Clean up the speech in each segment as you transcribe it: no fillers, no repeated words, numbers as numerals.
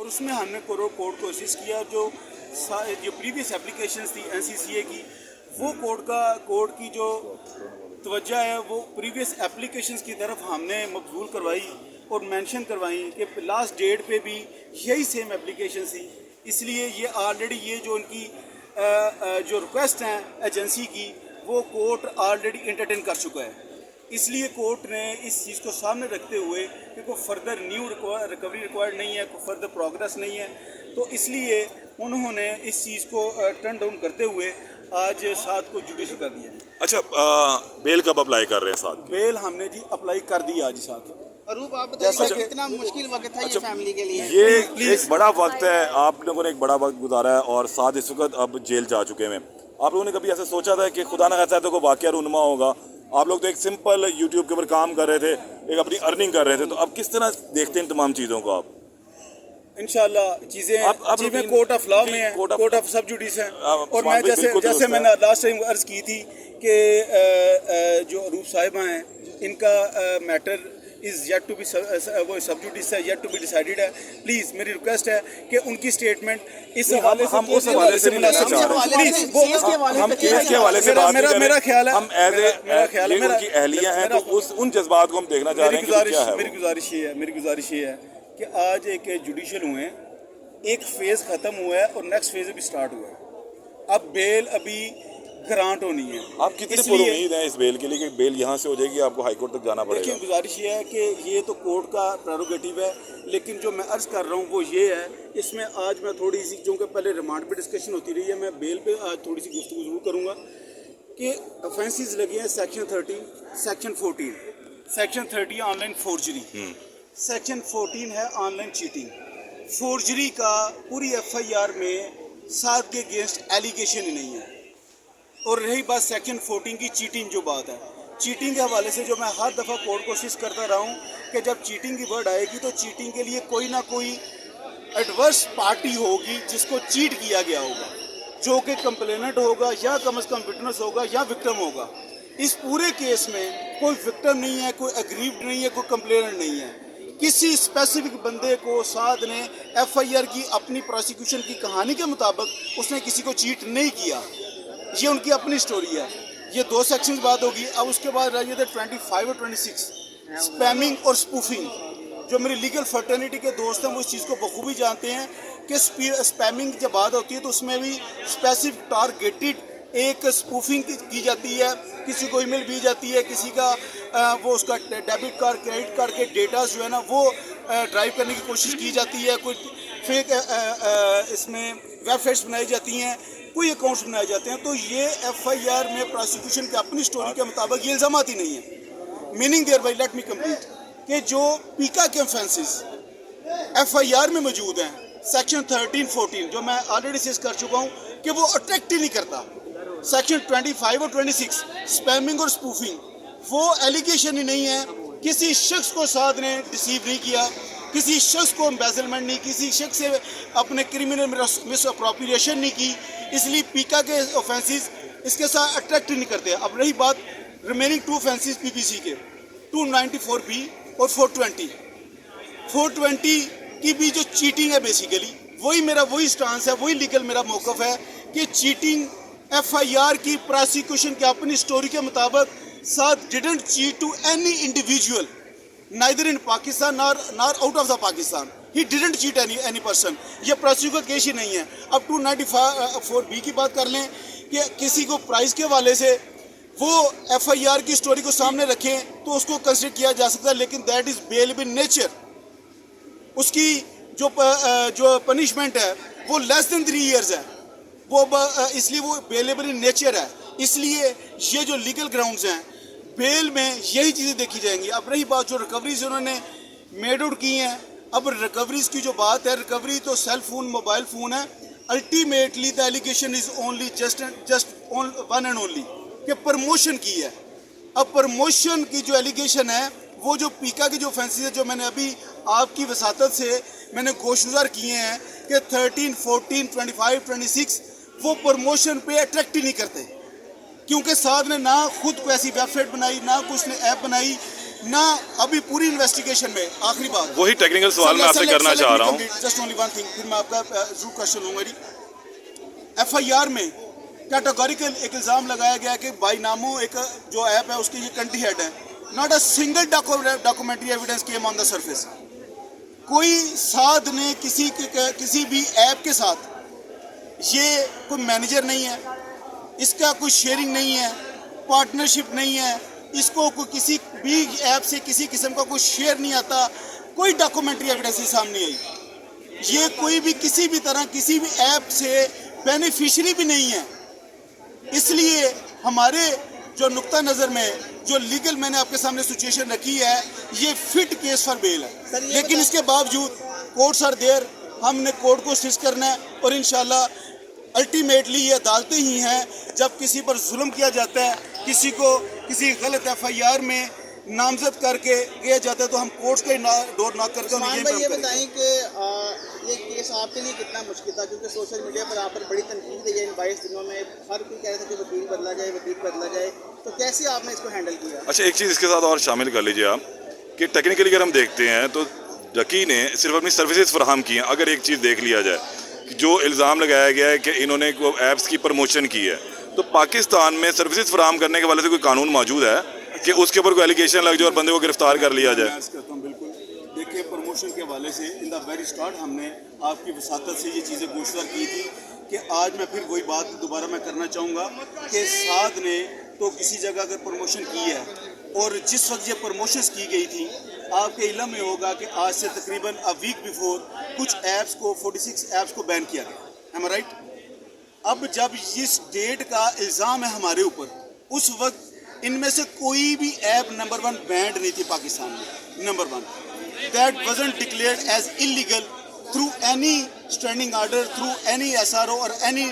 اس میں ہم نے کورٹ کو اسسٹ کیا. جو پریویس اپلیکیشنز تھی NCCA کی, وہ کورٹ کی جو توجہ ہے وہ پریویس اپلیکیشنز کی طرف ہم نے مقبول کروائی اور مینشن کروائی کہ لاسٹ ڈیٹ پہ بھی یہی سیم اپلیکیشن تھی. اس لیے یہ آلریڈی یہ جو ان کی جو ریکویسٹ ہیں ایجنسی کی وہ کورٹ آلریڈی انٹرٹین کر چکا ہے. اس لیے کورٹ نے اس چیز کو سامنے رکھتے ہوئے کہ کوئی فردر نیو ریکوری ریکوائرڈ نہیں ہے, کوئی فردر پروگرس نہیں ہے, تو اس لیے انہوں نے اس چیز کو ٹرن ڈاؤن کرتے ہوئے آج 7 کو جوڈیشل کر دیا. اچھا, بیل کب اپلائی کر رہے ہیں 7؟ بیل ہم نے جی اپلائی کر دی آج 7. اروپ آپ بتائیے کتنا مشکل وقت ہے یہ فیملی کے لیے؟ یہ ایک بڑا وقت ہے, آپ لوگوں نے ایک بڑا وقت گزارا ہے اور 7 اس وقت اب جیل جا چکے ہیں. آپ لوگوں نے کبھی ایسا سوچا تھا کہ خدا نہ خاصا تو کوئی واقعہ رونما ہوگا؟ آپ لوگ تو ایک سمپل یوٹیوب کے اوپر کام کر رہے تھے, ایک اپنی ارننگ کر رہے تھے, تو اب کس طرح دیکھتے ہیں ان تمام چیزوں کو آپ؟ انشاءاللہ چیزیں کورٹ آف لا میں ہیں, کورٹ آف سب جوڈیس ہیں. اور میں جیسے میں نے لاسٹ ٹائم عرض کی تھی کہ جو اروپ صاحبہ ہیں ان کا matter is yet to be, وہ سب جوڈیس ہے, یٹ ٹو بی ڈیسائیڈڈ ہے. پلیز میری ریکویسٹ ہے کہ ان کی اسٹیٹمنٹ اس حوالے سے, ہم اس حوالے سے نہیں لینا چاہ رہے, ہم کیس کے حوالے سے بات نہیں کر رہے. میرا خیال ہے, ہم ایز اے ان کی اہلیہ ہیں تو ان جذبات کو ہم دیکھنا چاہ رہے ہیں کہ کیا ہے. میری گزارش یہ ہے کہ آج ایک جوڈیشل ہوئے ہیں, ایک فیز ختم ہوا ہے اور نیکسٹ فیز بھی سٹارٹ ہوا ہے. اب بیل ابھی گرانٹ ہونی ہے. آپ کتنے پر امید ہیں اس بیل کے لیے کہ بیل یہاں سے ہو جائے گی, آپ کو ہائی کورٹ تک جانا پڑے گا؟ دیکھیے گزارش یہ ہے کہ یہ تو کورٹ کا پریروگیٹو ہے, لیکن جو میں عرض کر رہا ہوں وہ یہ ہے, اس میں آج میں تھوڑی سی, چونکہ پہلے ریمانڈ پہ ڈسکشن ہوتی رہی ہے, میں بیل پہ آج تھوڑی سی گفتگو ضرور کروں گا کہ افینسز لگے ہیں section 13, section 14. Section 30 on line forgery, section 14 ہے آن لائن چیٹنگ. فورجری کا پوری FIR میں 7 کے اگینسٹ ایلیگیشن ہی نہیں ہے. اور رہی بات سیکشن 14 کی چیٹنگ, جو بات ہے چیٹنگ کے حوالے سے, جو میں ہر دفعہ کورٹ کوشش کرتا رہا ہوں کہ جب چیٹنگ کی ورڈ آئے گی تو چیٹنگ کے لیے کوئی نہ کوئی ایڈورس پارٹی ہوگی جس کو چیٹ کیا گیا ہوگا, جو کہ کمپلیننٹ ہوگا یا کم از کم وٹنس ہوگا یا وکٹم ہوگا. اس پورے کیس میں کوئی وکٹم نہیں ہے, کوئی اگریوڈ نہیں ہے, کوئی کمپلیننٹ نہیں ہے. کسی اسپیسیفک بندے کو ساتھ نے FIR کی اپنی پروسیکیوشن کی کہانی کے مطابق اس نے کسی کو چیٹ نہیں کیا. یہ ان کی اپنی سٹوری ہے. یہ 2 سیکشنز بات ہوگی. اب اس کے بعد رہ جاتے 25 اور 26, اسپیمنگ اور اسپوفنگ. جو میری لیگل فرٹرنیٹی کے دوست ہیں وہ اس چیز کو بخوبی جانتے ہیں کہ اسپیمنگ جب بات ہوتی ہے تو اس میں بھی اسپیسیفک ٹارگیٹڈ ایک اسپوفنگ کی جاتی ہے. کسی کو ای میل دی جاتی ہے, کسی کا وہ اس کا ڈیبٹ کارڈ کریڈٹ کارڈ کے ڈیٹاز جو ہے نا وہ ڈرائیو کرنے کی کوشش کی جاتی ہے. کوئی فیک اس میں ویب سائٹس بنائی جاتی ہیں, کوئی اکاؤنٹس بنائے جاتے ہیں. تو یہ FIR میں پروسیکیوشن کی اپنی سٹوری کے مطابق یہ الزامات ہی نہیں ہیں. Meaning there by, let me complete, کہ جو پیکا کے offences FIR میں موجود ہیں سیکشن 13, 14, جو میں آلریڈی سیز کر چکا ہوں کہ وہ اٹریکٹ ہی نہیں کرتا. سیکشن 25 اور 26, اسپیمنگ اور اسپوفنگ, وہ ایلیگیشن ہی نہیں ہے. کسی شخص کو ساتھ نے ڈسیو نہیں کیا, کسی شخص کو امبیزلمنٹ نہیں, کسی شخص سے اپنے کرمنل مس اپروپریشن نہیں کی. اس لیے پیکا کے اوفینسز اس کے ساتھ اٹریکٹ نہیں کرتے. اب رہی بات ریمیننگ 2 اوفینسز PPC کے, 294B اور 420. 420 کی بھی جو چیٹنگ ہے بیسیکلی وہی سٹانس ہے, وہی لیگل میرا موقف ہے کہ چیٹنگ FIR کی پروسیکیوشن کی اپنی سٹوری کے مطابق ساتھ didn't cheat to any individual neither in Pakistan nor out of the Pakistan. He didn't cheat any person. یہ پروسیکیوشن کیس ہی نہیں ہے. اب 294B کی بات کر لیں کہ کسی کو پرائز کے حوالے سے وہ FIR کی سٹوری کو سامنے رکھیں تو اس کو کنسیڈر کیا جا سکتا ہے, لیکن دیٹ از بیلیبل نیچر. اس کی جو پنشمنٹ ہے وہ لیس دین 3 ایئرز ہے, وہ اس لیے وہ بیلیبل ان نیچر ہے. اس لیے یہ جو لیگل گراؤنڈز ہیں بیل میں یہی چیزیں دیکھی جائیں گی. اب رہی بات جو ریکوریز انہوں نے میڈ آؤٹ کی ہیں, اب ریکوریز کی جو بات ہے, ریکوری تو سیل فون, موبائل فون ہے. Ultimately the allegation is only just one and only کہ پرموشن کی ہے. اب پرموشن کی جو ایلیگیشن ہے وہ جو پیکا کے جو اوفینسز ہے جو میں نے ابھی آپ کی وساطت سے میں نے گوشگزار کیے ہیں کہ 13, 14, 25, 26 وہ پرموشن پہ اٹریکٹ ہی نہیں کرتے, کیونکہ ساتھ نے نہ خود کو ایسی ویب سائٹ بنائی, نہ کچھ نے ایپ بنائی. ना अभी पूरी इन्वेस्टिगेशन में आखिरी बात वही टेक्निकल सवाल मैं आपसे करना चाह रहा हूँ। जस्ट ओनली वन थिंग, फिर मैं आपका जरूर क्वेश्चन लूँगा जी। FIR में कैटेगोरिकल एक इल्ज़ाम लगाया गया कि बाईनामो एक जो ऐप है उसके ये कंट्री हेड है। Not a single documentary evidence came on the surface. कोई साध ने किसी भी ऐप के साथ, ये कोई मैनेजर नहीं है, इसका कोई शेयरिंग नहीं है, पार्टनरशिप नहीं है, इसको कोई किसी भी ऐप से किसी किस्म का कोई शेयर नहीं आता, कोई डॉक्यूमेंट्री एविडेंस सामने आई। ये कोई भी किसी भी तरह किसी भी ऐप से बेनिफिशियरी भी नहीं है। इसलिए हमारे जो नुक्ता नज़र में जो लीगल मैंने आपके सामने सिचुएशन रखी है, ये फिट केस फॉर बेल है। लेकिन इसके बावजूद कोर्ट्स आर देयर, हमने कोर्ट को स्टिच करना है और इंशाल्लाह अल्टीमेटली ये अदालतें ही हैं। जब किसी पर जुल्म किया जाता है, किसी को किसी गलत FIR में नामजद करके किया जाता है, तो हम कोर्ट्स का डोर नॉक करके ये बताएं कि ये केस आपके लिए कितना मुश्किल था, क्योंकि सोशल मीडिया पर आप पर बड़ी तनकीद है इन 22 दिनों में। हर कोई कह रहा था कि वकील बदला जाए, तो कैसे आपने इसको हैंडल किया? अच्छा, एक चीज़ इसके साथ और शामिल कर लीजिए आप कि टेक्निकली अगर हम देखते हैं तो रकी ने सिर्फ अपनी सर्विसेज फराहम की हैं। अगर एक चीज़ देख लिया जाए कि जो इल्ज़ाम लगाया गया है कि इन्होंने वो ऐप्स की प्रमोशन की है, तो पाकिस्तान में सर्विसेज फराहम करने के वाले से कोई कानून मौजूद है कि उसके ऊपर कोई एलिगेशन लग जाए और बंदे को गिरफ्तार कर लिया जाए? बिल्कुल। देखिए, प्रमोशन के हवाले से इन द वेरी स्टार्ट हमने आपकी वसातत से ये चीज़ें गोशवार की थी कि आज मैं फिर वही बात दोबारा मैं करना चाहूँगा कि साद ने तो किसी जगह अगर प्रमोशन की है और जिस वक्त ये प्रमोशंस की गई थी, आपके इल्म में होगा कि आज से तकरीबन अ वीक बिफोर कुछ ऐप्स को 46 ऐप्स को बैन किया गया। एम आई राइट? अब जब इस डेट का इल्ज़ाम है हमारे ऊपर, उस वक्त इनमें से कोई भी ऐप नंबर 1 बैंड नहीं थी पाकिस्तान में। Number 1 that wasn't declared as illegal through any standing order, through any SRO और एनी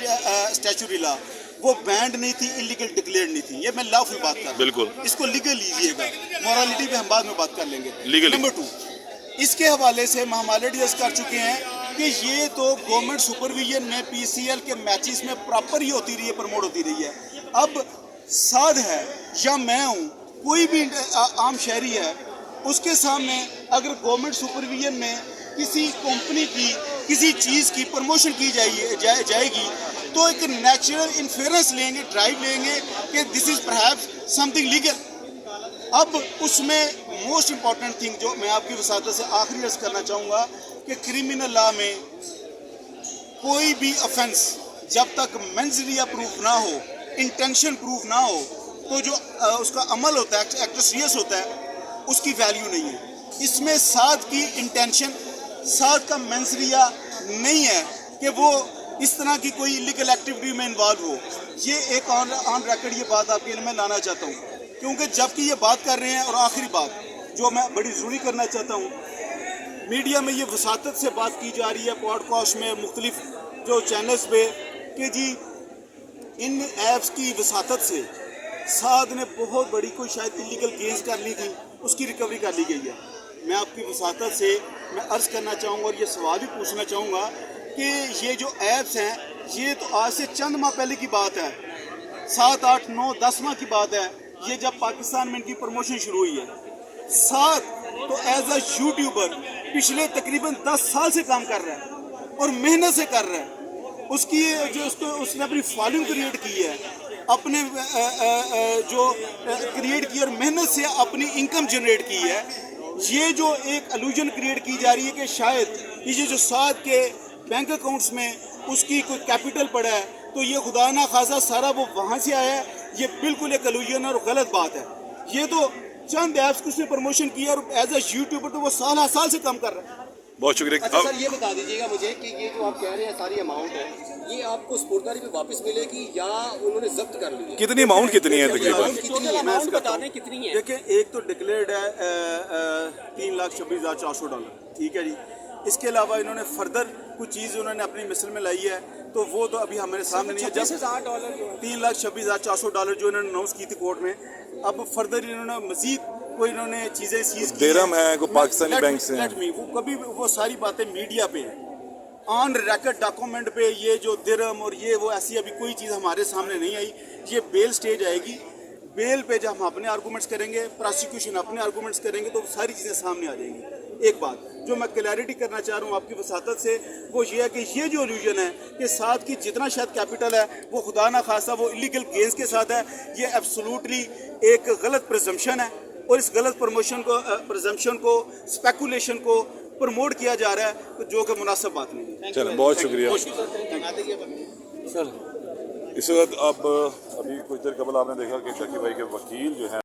स्टैचुटरी लॉ। वो बैंड नहीं थी, इलीगल डिक्लेयर्ड नहीं थी। ये मैं लॉफुल बात कर रहा हूं। बिल्कुल, इसको लीगल लीजिएगा, मॉरलिटी पे हम बाद में बात कर लेंगे। लीगल नंबर 2, इसके हवाले से हम ऑलरेडी डिस्कस कर चुके हैं कि ये तो गवर्नमेंट सुपरविजन में PCL के मैचेस में प्रॉपर ही होती रही है, प्रमोट होती रही है। अब साध है या मैं हूँ, कोई भी आम शहरी है, उसके सामने अगर गवर्नमेंट सुपरविजन में किसी कंपनी की किसी चीज़ की प्रमोशन की जाएगी तो एक नेचुरल इन्फ्लुएंस लेंगे, ड्राइव लेंगे कि this is perhaps something legal. अब उसमें मोस्ट इम्पॉर्टेंट थिंग जो मैं आपकी वसातत से आखिरी अर्ज करना चाहूँगा कि क्रिमिनल लॉ में कोई भी ऑफेंस जब तक मेंसरिया प्रूफ ना हो, इंटेंशन प्रूफ ना हो, तो जो उसका अमल होता है, एक्ट सीरियस होता है, उसकी वैल्यू नहीं है। इसमें साद की इंटेंशन, साद का मेंसरिया नहीं है कि वो इस तरह की कोई इलीगल एक्टिविटी में इन्वॉल्व हो। ये एक ऑन रिकॉर्ड ये बात आपके लिए मैं लाना चाहता हूँ, क्योंकि जबकि ये बात कर रहे हैं। और आखिरी बात जो मैं बड़ी ज़रूरी करना चाहता हूँ, मीडिया में ये वसातत से बात की जा रही है, पॉडकास्ट में, मुख्तलिफ जो चैनल्स पे, कि जी इन ऐप्स की वसातत से साद ने बहुत बड़ी कोई शायद इलीगल गेंस कर ली थी, उसकी रिकवरी कर ली गई है। मैं आपकी वसातत से मैं अर्ज़ करना चाहूँगा और ये सवाल भी पूछना चाहूँगा कि ये जो ऐप्स हैं, ये तो आज से चंद माह पहले की बात है, 7, 8, 9, 10 माह की बात है, ये जब पाकिस्तान में इनकी प्रमोशन शुरू हुई है। साद तो एज अ यूट्यूबर पिछले तकरीबन 10 साल से काम कर रहा है और मेहनत से कर रहा है। उसकी जो उसने अपनी फॉलोइंग क्रिएट की है, अपने जो क्रिएट की और मेहनत से अपनी इनकम जनरेट की है। ये जो एक अलूजन क्रिएट की जा रही है कि शायद ये जो साद के बैंक अकाउंट्स में उसकी कोई कैपिटल पड़ा है, तो ये खुदा ना खासा सारा वो वहाँ से आया है, ये बिल्कुल एक अलूजन और गलत बात है। ये तो चंद ऐप्स को उसने प्रमोशन किया और एज अ यूट्यूबर तो वो साल से काम कर रहा है। बहुत शुक्रिया। अच्छा सर, ये बता दीजिएगा मुझे कि ये जो आप कह रहे हैं सारी अमाउंट है, ये आपको स्पुर्दगी पे वापस मिलेगी या उन्होंने जब्त कर ली है? कितनी अमाउंट कितनी है तकरीबन? अमाउंट बता दें कितनी है? देखिए, एक तो डिक्लेयर्ड है $3,26,400, ठीक है जी। इसके अलावा इन्होंने फर्दर कुछ चीज़ उन्होंने अपनी मिसल में लाई है, तो वो तो अभी हमारे सामने नहीं है। जब $3,26,400 जो इन्होंने अनाउंस की थी कोर्ट में, अब फर्दर इन्होंने मजीद कोई इन्होंने चीज़ें सीज की दिरहम है, कोई पाकिस्तानी बैंक से है। वो कभी वो सारी बातें मीडिया पे है, ऑन रिकॉर्ड डॉक्यूमेंट पे ये जो दिरहम और ये वो ऐसी अभी कोई चीज़ हमारे सामने नहीं आई। ये बेल स्टेज आएगी, बेल पे जब हम अपने आर्गूमेंट्स करेंगे, प्रोसिक्यूशन अपने आर्गूमेंट्स करेंगे, तो सारी चीज़ें सामने आ जाएंगी। एक बात जो मैं क्लैरिटी करना चाह रहा हूँ आपकी वसातत से, वो ये है कि ये जो इल्यूजन है कि साथ की जितना शायद कैपिटल है वो खुदा ना खासा वो इलीगल गेंस के साथ है, ये एब्सोल्युटली एक गलत प्रिजम्पशन है। और इस गलत प्रिजम्पशन को स्पेकुलेशन को प्रमोट किया जा रहा है, जो कि मुनासिब बात नहीं है। चलो, बहुत शुक्रिया। सर इस वक्त अब अभी कुछ देर कबल आपने देखा कि शकी भाई के वकील जो हैं